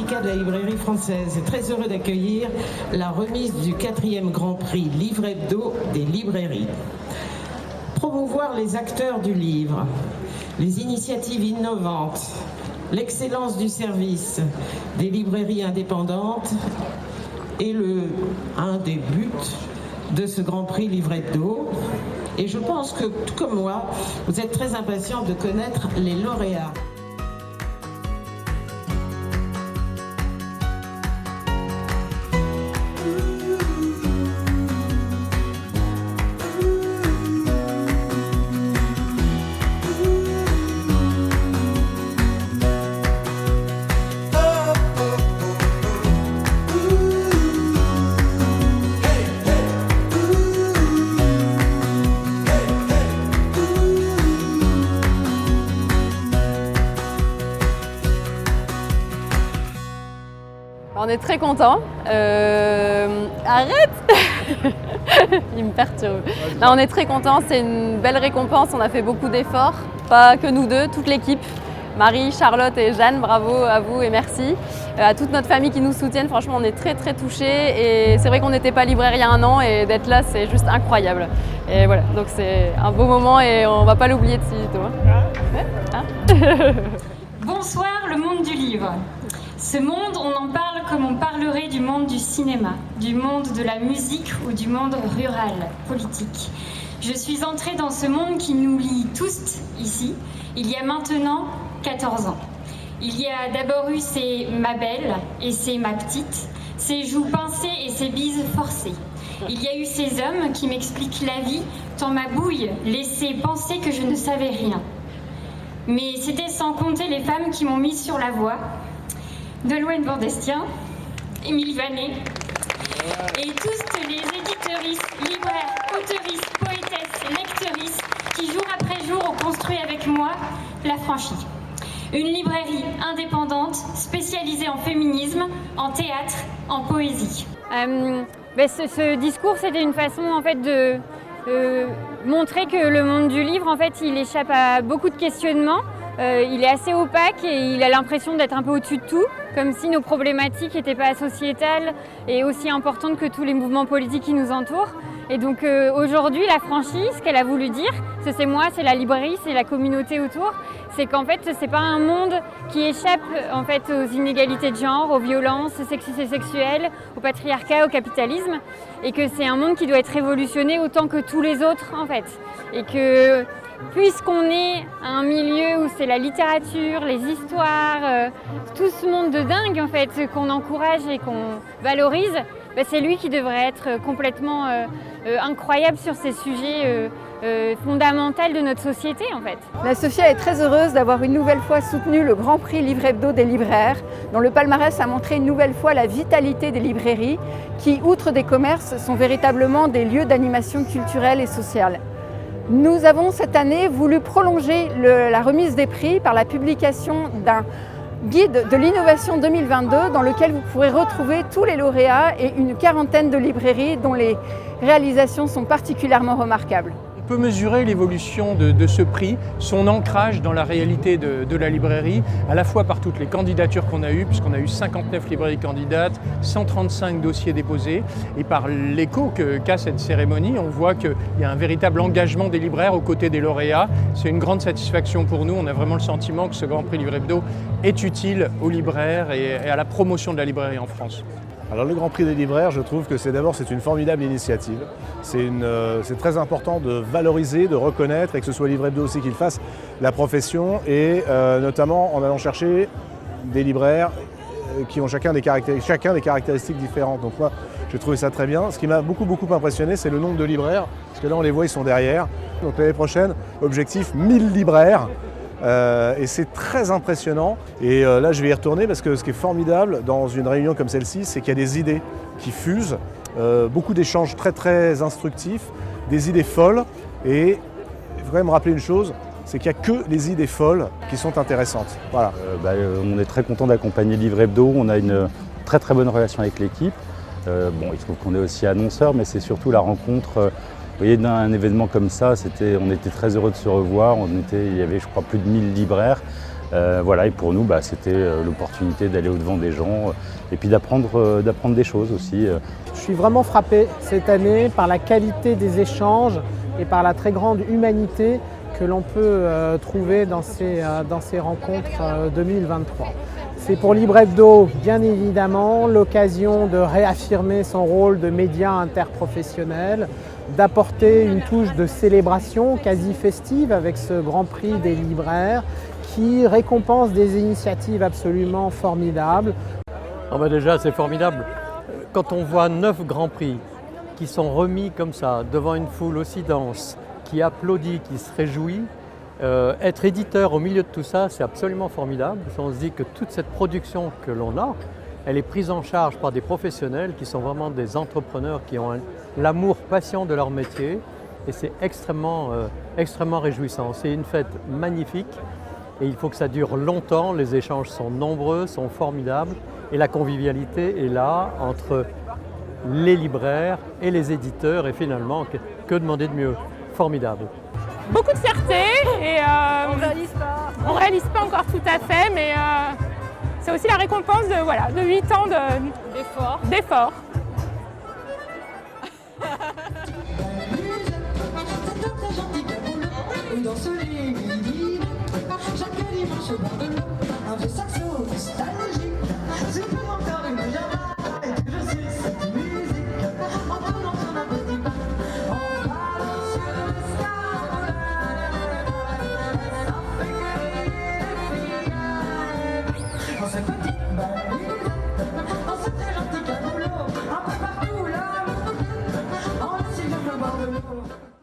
syndicat de la librairie française est très heureux d'accueillir la remise du 4e Grand Prix Livre Hebdo des librairies. Promouvoir les acteurs du livre, les initiatives innovantes, l'excellence du service des librairies indépendantes est un des buts de ce Grand Prix Livre Hebdo. Et je pense que, tout comme moi, vous êtes très impatients de connaître les lauréats. On est très contents. Arrête. Il me perturbe. Là, on est très contents, c'est une belle récompense, on a fait beaucoup d'efforts, pas que nous deux, toute l'équipe. Marie, Charlotte et Jeanne, bravo à vous et merci. À toute notre famille qui nous soutiennent, franchement on est très très touchés et c'est vrai qu'on n'était pas libraire il y a un an et d'être là c'est juste incroyable. Et voilà, donc c'est un beau moment et on va pas l'oublier de sitôt. Bonsoir le monde du livre. Ce monde, on en parle comme on parlerait du monde du cinéma, du monde de la musique ou du monde rural, politique. Je suis entrée dans ce monde qui nous lie tous ici, il y a maintenant 14 ans. Il y a d'abord eu ces ma belle et ces ma petite, ces joues pincées et ces bises forcées. Il y a eu ces hommes qui m'expliquent la vie, tant ma bouille laissait penser que je ne savais rien. Mais c'était sans compter les femmes qui m'ont mise sur la voie. Nolwenn Vandestien, Émile Vanet et tous les éditeuristes, libraires, auteuristes, poétesses, lecteuristes qui jour après jour ont construit avec moi La Franchie. Une librairie indépendante, spécialisée en féminisme, en théâtre, en poésie. Ce discours, c'était une façon en fait de montrer que le monde du livre, en fait, il échappe à beaucoup de questionnements. Il est assez opaque et il a l'impression d'être un peu au-dessus de tout, comme si nos problématiques n'étaient pas sociétales et aussi importantes que tous les mouvements politiques qui nous entourent. Et donc aujourd'hui, La Franchie, ce qu'elle a voulu dire, c'est moi, c'est la librairie, c'est la communauté autour, c'est qu'en fait, c'est pas un monde qui échappe en fait aux inégalités de genre, aux violences sexistes et sexuelles, au patriarcat, au capitalisme, et que c'est un monde qui doit être révolutionné autant que tous les autres en fait, et que puisqu'on est à un milieu où c'est la littérature, les histoires, tout ce monde de dingue en fait qu'on encourage et qu'on valorise, c'est lui qui devrait être complètement incroyable sur ces sujets fondamentaux de notre société en fait. La Sophia est très heureuse d'avoir une nouvelle fois soutenu le Grand Prix Livre Hebdo des libraires, dont le palmarès a montré une nouvelle fois la vitalité des librairies qui, outre des commerces, sont véritablement des lieux d'animation culturelle et sociale. Nous avons cette année voulu prolonger la remise des prix par la publication d'un guide de l'innovation 2022 dans lequel vous pourrez retrouver tous les lauréats et une quarantaine de librairies dont les réalisations sont particulièrement remarquables. On peut mesurer l'évolution de ce prix, son ancrage dans la réalité de la librairie, à la fois par toutes les candidatures qu'on a eues, puisqu'on a eu 59 librairies candidates, 135 dossiers déposés, et par l'écho qu'a cette cérémonie, on voit qu'il y a un véritable engagement des libraires aux côtés des lauréats. C'est une grande satisfaction pour nous, on a vraiment le sentiment que ce Grand Prix Livre Hebdo est utile aux libraires et à la promotion de la librairie en France. Alors le Grand Prix des libraires, je trouve que c'est une formidable initiative. C'est très important de valoriser, de reconnaître et que ce soit Livre Hebdo aussi qui le fasse, la profession et notamment en allant chercher des libraires qui ont chacun des caractéristiques différentes. Donc moi, j'ai trouvé ça très bien. Ce qui m'a beaucoup impressionné, c'est le nombre de libraires, parce que là on les voit, ils sont derrière. Donc l'année prochaine, objectif 1000 libraires. Et c'est très impressionnant. Et là, je vais y retourner parce que ce qui est formidable dans une réunion comme celle-ci, c'est qu'il y a des idées qui fusent, beaucoup d'échanges très instructifs, des idées folles. Et il faudrait me rappeler une chose, c'est qu'il n'y a que les idées folles qui sont intéressantes. Voilà. On est très content d'accompagner Livre Hebdo. On a une très bonne relation avec l'équipe. Il se trouve qu'on est aussi annonceur, mais c'est surtout la rencontre. Vous voyez, d'un événement comme ça, on était très heureux de se revoir. Il y avait, je crois, plus de 1000 libraires. Voilà, et pour nous, c'était l'opportunité d'aller au-devant des gens et puis d'apprendre des choses aussi. Je suis vraiment frappé cette année par la qualité des échanges et par la très grande humanité que l'on peut trouver dans ces rencontres 2023. C'est pour Libre Hebdo, bien évidemment, l'occasion de réaffirmer son rôle de média interprofessionnel, d'apporter une touche de célébration quasi festive avec ce Grand Prix des libraires qui récompense des initiatives absolument formidables. Déjà, c'est formidable. Quand on voit 9 Grands Prix qui sont remis comme ça, devant une foule aussi dense, qui applaudit, qui se réjouit, être éditeur au milieu de tout ça, c'est absolument formidable. On se dit que toute cette production que l'on a, elle est prise en charge par des professionnels qui sont vraiment des entrepreneurs, qui ont l'amour patient de leur métier, et c'est extrêmement réjouissant. C'est une fête magnifique et il faut que ça dure longtemps. Les échanges sont nombreux, sont formidables, et la convivialité est là entre les libraires et les éditeurs, et finalement, que demander de mieux? Formidable. Beaucoup de fierté et on réalise pas encore tout à fait, mais c'est aussi la récompense de 8 ans d'efforts. On s'est petit, on s'était gentil qu'un boulot, un peu partout là, on laisse le bord de l'eau.